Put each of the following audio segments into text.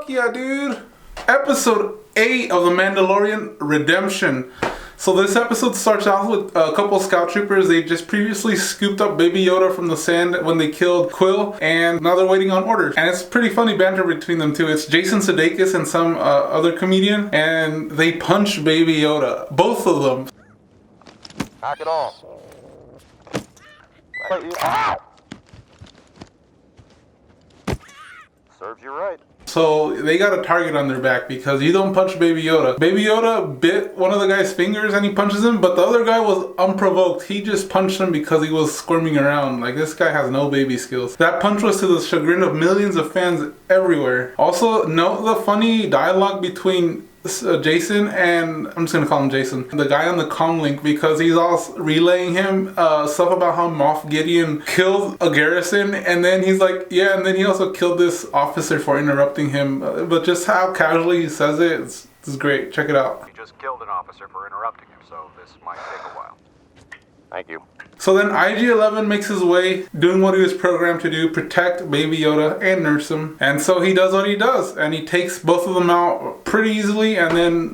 Fuck yeah, dude. Episode 8 of The Mandalorian Redemption. So this episode starts off with a couple of scout troopers. They just previously scooped up Baby Yoda from the sand when they killed Quill, and now they're waiting on orders. And it's pretty funny banter between them two. It's Jason Sudeikis and some other comedian, and they punch Baby Yoda. Both of them. Knock it off. Ow! Serves you right. So they got a target on their back because you don't punch Baby Yoda. Baby Yoda bit one of the guy's fingers and he punches him, but the other guy was unprovoked. He just punched him because he was squirming around. Like, this guy has no baby skills. That punch was to the chagrin of millions of fans everywhere. Also, note the funny dialogue between Jason and, I'm just gonna call him Jason, the guy on the comm link, because he's all relaying him stuff about how Moff Gideon killed a garrison, and then he's like, yeah, and then he also killed this officer for interrupting him, but just how casually he says it, it's great. Check it out. He just killed an officer for interrupting him, so this might take a while. Thank you. So then IG-11 makes his way, doing what he was programmed to do, protect Baby Yoda and nurse him. And so he does what he does, and he takes both of them out pretty easily, and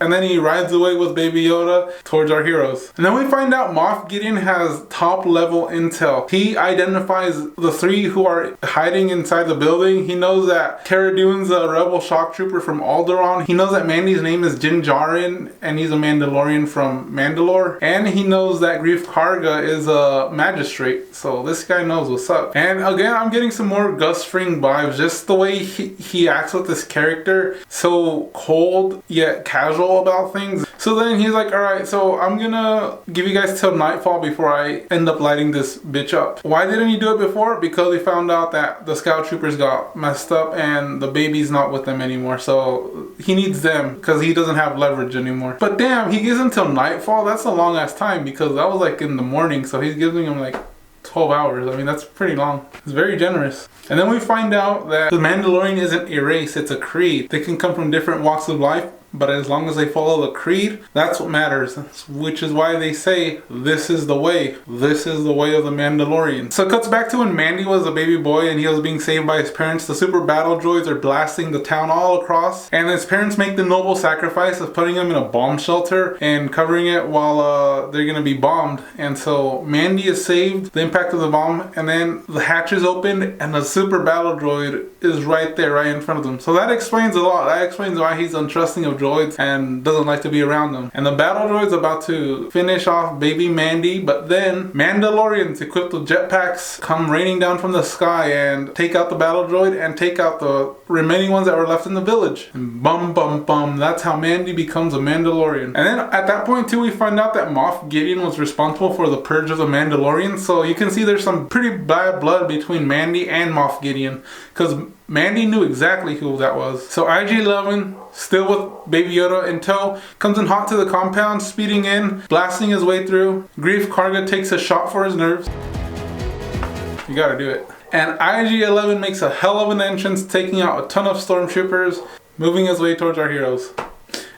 then he rides away with Baby Yoda towards our heroes. And then we find out Moff Gideon has top level intel. He identifies the three who are hiding inside the building. He knows that Cara Dune's a rebel shock trooper from Alderaan. He knows that Mandy's name is Din Djarin, and he's a Mandalorian from Mandalore. And he knows that Greef Karga is a magistrate, so this guy knows what's up. And again, I'm getting some more Gus Fring vibes, just the way he acts with this character, so cold yet casual about things. So then he's like, alright, so I'm gonna give you guys till nightfall before I end up lighting this bitch up. Why didn't he do it before? Because he found out that the scout troopers got messed up and the baby's not with them anymore, so he needs them because he doesn't have leverage anymore. But damn, he gives him till nightfall. That's a long ass time, because that was like in the morning, so he's giving him like 12 hours. I mean, that's pretty long. It's very generous. And then we find out that the Mandalorian isn't a race, it's a creed. They can come from different walks of life, but as long as they follow the creed, that's what matters. Which is why they say, this is the way. This is the way of the Mandalorian. So it cuts back to when Mandy was a baby boy and he was being saved by his parents. The super battle droids are blasting the town all across, and his parents make the noble sacrifice of putting him in a bomb shelter and covering it while they're gonna be bombed. And so Mandy is saved, the impact of the bomb, and then the hatches open and the super battle droid is right there, right in front of them. So that explains a lot. That explains why he's untrusting of droids and doesn't like to be around them. And the battle droid's about to finish off baby Mandy, but then Mandalorians equipped with jetpacks come raining down from the sky and take out the battle droid and take out the remaining ones that were left in the village. And bum bum bum, that's how Mandy becomes a Mandalorian. And then at that point too, we find out that Moff Gideon was responsible for the purge of the Mandalorians. So you can see there's some pretty bad blood between Mandy and Moff Gideon, because Mandy knew exactly who that was. So IG-11, still with Baby Yoda in tow, comes in hot to the compound, speeding in, blasting his way through. Greef Karga takes a shot for his nerves. You gotta do it. And IG-11 makes a hell of an entrance, taking out a ton of stormtroopers, moving his way towards our heroes.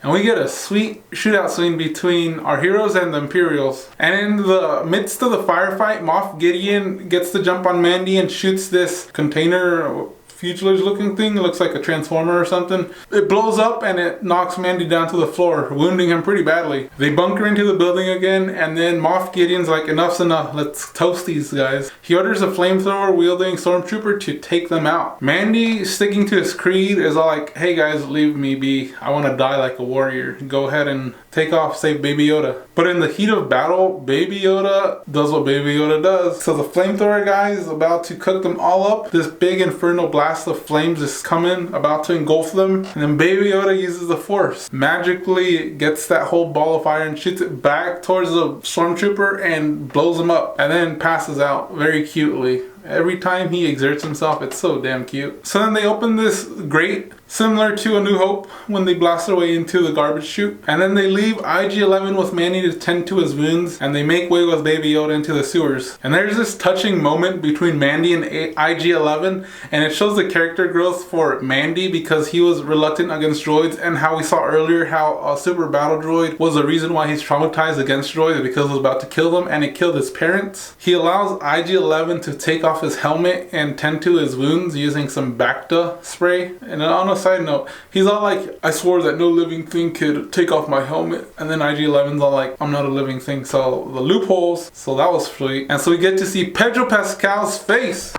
And we get a sweet shootout scene between our heroes and the Imperials. And in the midst of the firefight, Moff Gideon gets to jump on Mandy and shoots this container fuselage looking thing. It looks like a transformer or something. It blows up and it knocks Mandy down to the floor, wounding him pretty badly. They bunker into the building again, and then Moff Gideon's like, enough's enough, let's toast these guys. He orders a flamethrower wielding stormtrooper to take them out. Mandy, sticking to his creed, is all like, hey guys, leave me be. I want to die like a warrior. Go ahead and take off, save Baby Yoda. But in the heat of battle, Baby Yoda does what Baby Yoda does. So the flamethrower guy is about to cook them all up. This big infernal blast of flames is coming, about to engulf them. And then Baby Yoda uses the Force. Magically gets that whole ball of fire and shoots it back towards the stormtrooper and blows him up. And then passes out very cutely. Every time he exerts himself, it's so damn cute. So then they open this grate, similar to A New Hope, when they blast their way into the garbage chute. And then they leave IG-11 with Mandy to tend to his wounds, and they make way with Baby Yoda into the sewers. And there's this touching moment between Mandy and IG-11, and it shows the character growth for Mandy, because he was reluctant against droids, and how we saw earlier how a super battle droid was the reason why he's traumatized against droids, because it was about to kill them, and it killed his parents. He allows IG-11 to take off his helmet and tend to his wounds using some Bacta spray. And on a a side note, he's all like, I swore that no living thing could take off my helmet. And then IG-11's all like, I'm not a living thing. So the loopholes, so that was sweet. And so we get to see Pedro Pascal's face.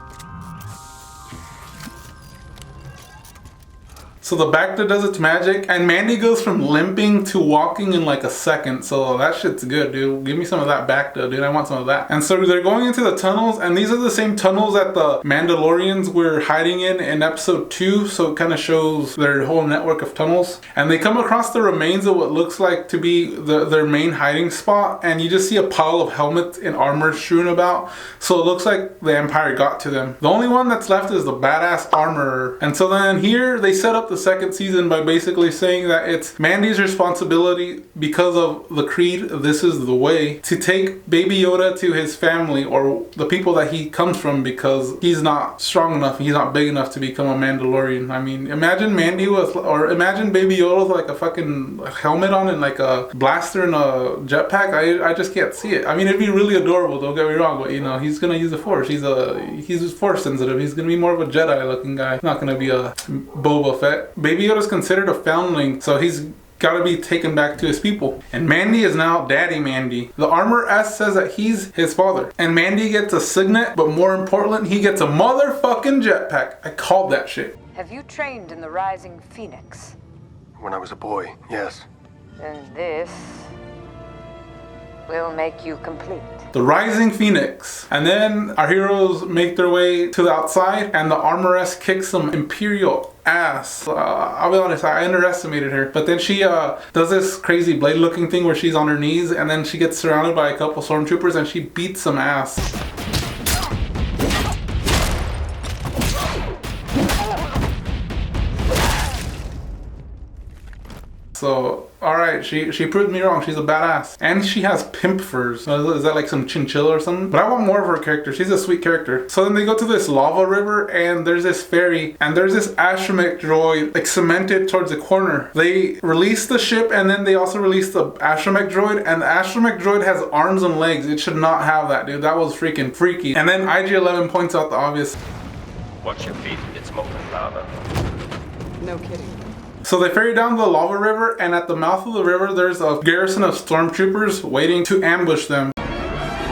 So the Bacta does its magic, and Mandy goes from limping to walking in like a second. So that shit's good, dude. Give me some of that Bacta, dude. I want some of that. And so they're going into the tunnels, and these are the same tunnels that the Mandalorians were hiding in episode 2. So it kind of shows their whole network of tunnels. And they come across the remains of what looks like to be their main hiding spot, and you just see a pile of helmets and armor strewn about. So it looks like the Empire got to them. The only one that's left is the badass armorer. And so then here they set up the second season by basically saying that it's Mandy's responsibility, because of the creed, this is the way, to take Baby Yoda to his family, or the people that he comes from, because he's not strong enough, he's not big enough to become a Mandalorian. I mean, imagine Mandy imagine Baby Yoda with like a fucking helmet on and like a blaster and a jetpack. I just can't see it. I mean, it'd be really adorable, don't get me wrong, but you know, he's gonna use the Force. He's Force sensitive. He's gonna be more of a Jedi looking guy. He's not gonna be a Boba Fett. Baby Yoda's considered a foundling, so he's gotta be taken back to his people. And Mandy is now Daddy Mandy. The Armor S says that he's his father. And Mandy gets a signet, but more important, he gets a motherfucking jetpack. I called that shit. Have you trained in the Rising Phoenix? When I was a boy, yes. Then this will make you complete. The Rising Phoenix. And then our heroes make their way to the outside, and the Armoress kicks some Imperial ass. I'll be honest, I underestimated her. But then she does this crazy blade looking thing where she's on her knees, and then she gets surrounded by a couple stormtroopers and she beats some ass. So, alright, she proved me wrong. She's a badass. And she has pimp furs. Is that like some chinchilla or something? But I want more of her character. She's a sweet character. So then they go to this lava river, and there's this ferry, and there's this astromech droid like cemented towards the corner. They release the ship, and then they also release the astromech droid, and the astromech droid has arms and legs. It should not have that, dude. That was freaking freaky. And then IG-11 points out the obvious. Watch your feet, it's molten lava. No kidding. So they ferry down the lava river, and at the mouth of the river there's a garrison of stormtroopers waiting to ambush them.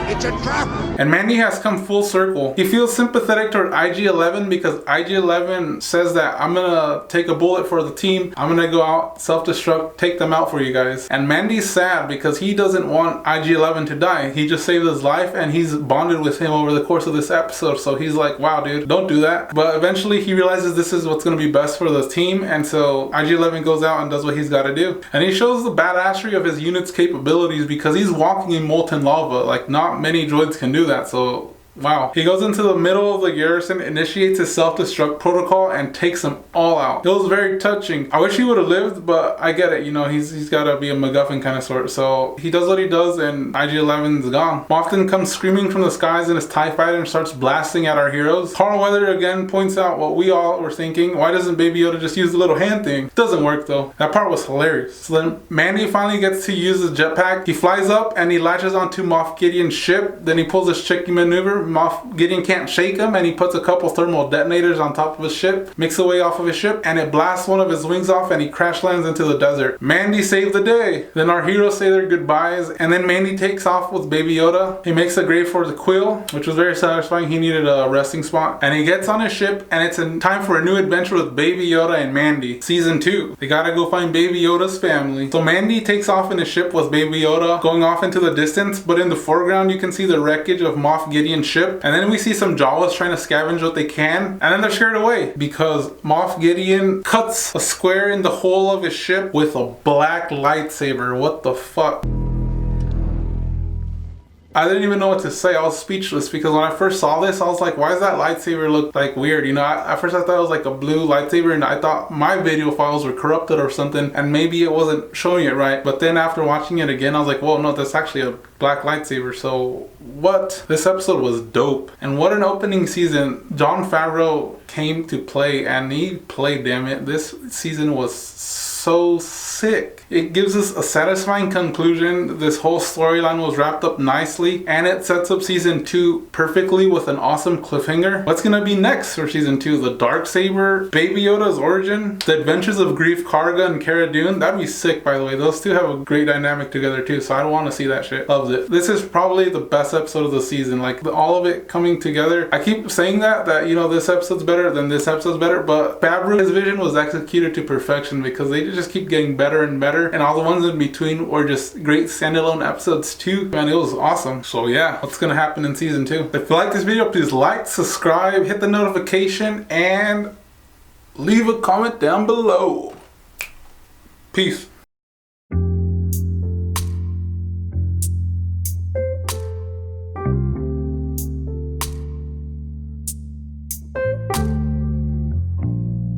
It's a trap! And Mandy has come full circle. He feels sympathetic toward IG-11 because IG-11 says that I'm gonna take a bullet for the team. I'm gonna go out, self-destruct, take them out for you guys. And Mandy's sad because he doesn't want IG-11 to die. He just saved his life, and he's bonded with him over the course of this episode. So he's like, wow, dude, don't do that. But eventually he realizes this is what's gonna be best for the team. And so IG-11 goes out and does what he's gotta do. And he shows the badassery of his unit's capabilities because he's walking in molten lava. Like, not many droids can do that, so wow. He goes into the middle of the garrison, initiates his self-destruct protocol, and takes them all out. It was very touching. I wish he would have lived, but I get it, you know, he's gotta be a MacGuffin kind of sort. So he does what he does, and IG-11's gone. Mothman comes screaming from the skies in his TIE fighter and starts blasting at our heroes. Carl Weather again points out what we all were thinking. Why doesn't Baby Yoda just use the little hand thing? Doesn't work though. That part was hilarious. So then Mandy finally gets to use the jetpack. He flies up and he latches onto Moff Gideon's ship. Then he pulls this tricky maneuver. Moff Gideon can't shake him, and he puts a couple thermal detonators on top of his ship, makes away off of his ship, and it blasts one of his wings off, and he crash lands into the desert. Mandy saved the day. Then our heroes say their goodbyes, and then Mandy takes off with Baby Yoda. He makes a grave for the Quill, which was very satisfying. He needed a resting spot, and he gets on his ship, and it's in time for a new adventure with Baby Yoda and Mandy. Season 2. They gotta go find Baby Yoda's family. So Mandy takes off in his ship with Baby Yoda, going off into the distance, but in the foreground you can see the wreckage of Moff Gideon's ship, and then we see some Jawas trying to scavenge what they can, and then they're scared away because Moff Gideon cuts a square in the hull of his ship with a black lightsaber. What the fuck? I didn't even know what to say. I was speechless because when I first saw this, I was like, why does that lightsaber look like weird? You know, at first I thought it was like a blue lightsaber, and I thought my video files were corrupted or something, and maybe it wasn't showing it right. But then after watching it again, I was like, whoa, no, that's actually a black lightsaber. So what? This episode was dope. And what an opening season. Jon Favreau came to play, and he played, damn it. This season was so sick. It gives us a satisfying conclusion. This whole storyline was wrapped up nicely, and it sets up season 2 perfectly with an awesome cliffhanger. What's gonna be next for season 2? The Darksaber, Baby Yoda's origin, the adventures of Grief Karga and Cara Dune. That'd be sick, by the way. Those two have a great dynamic together too, so I want to see that shit. Loves it. This is probably the best episode of the season. Like all of it coming together. I keep saying that you know, this episode's better, then this episode's better, but Favreau's vision was executed to perfection because they just keep getting better and better, and all the ones in between were just great standalone episodes too. Man, it was awesome. So yeah, what's gonna happen in season 2? If you like this video, please like, subscribe, hit the notification, and leave a comment down below. Peace.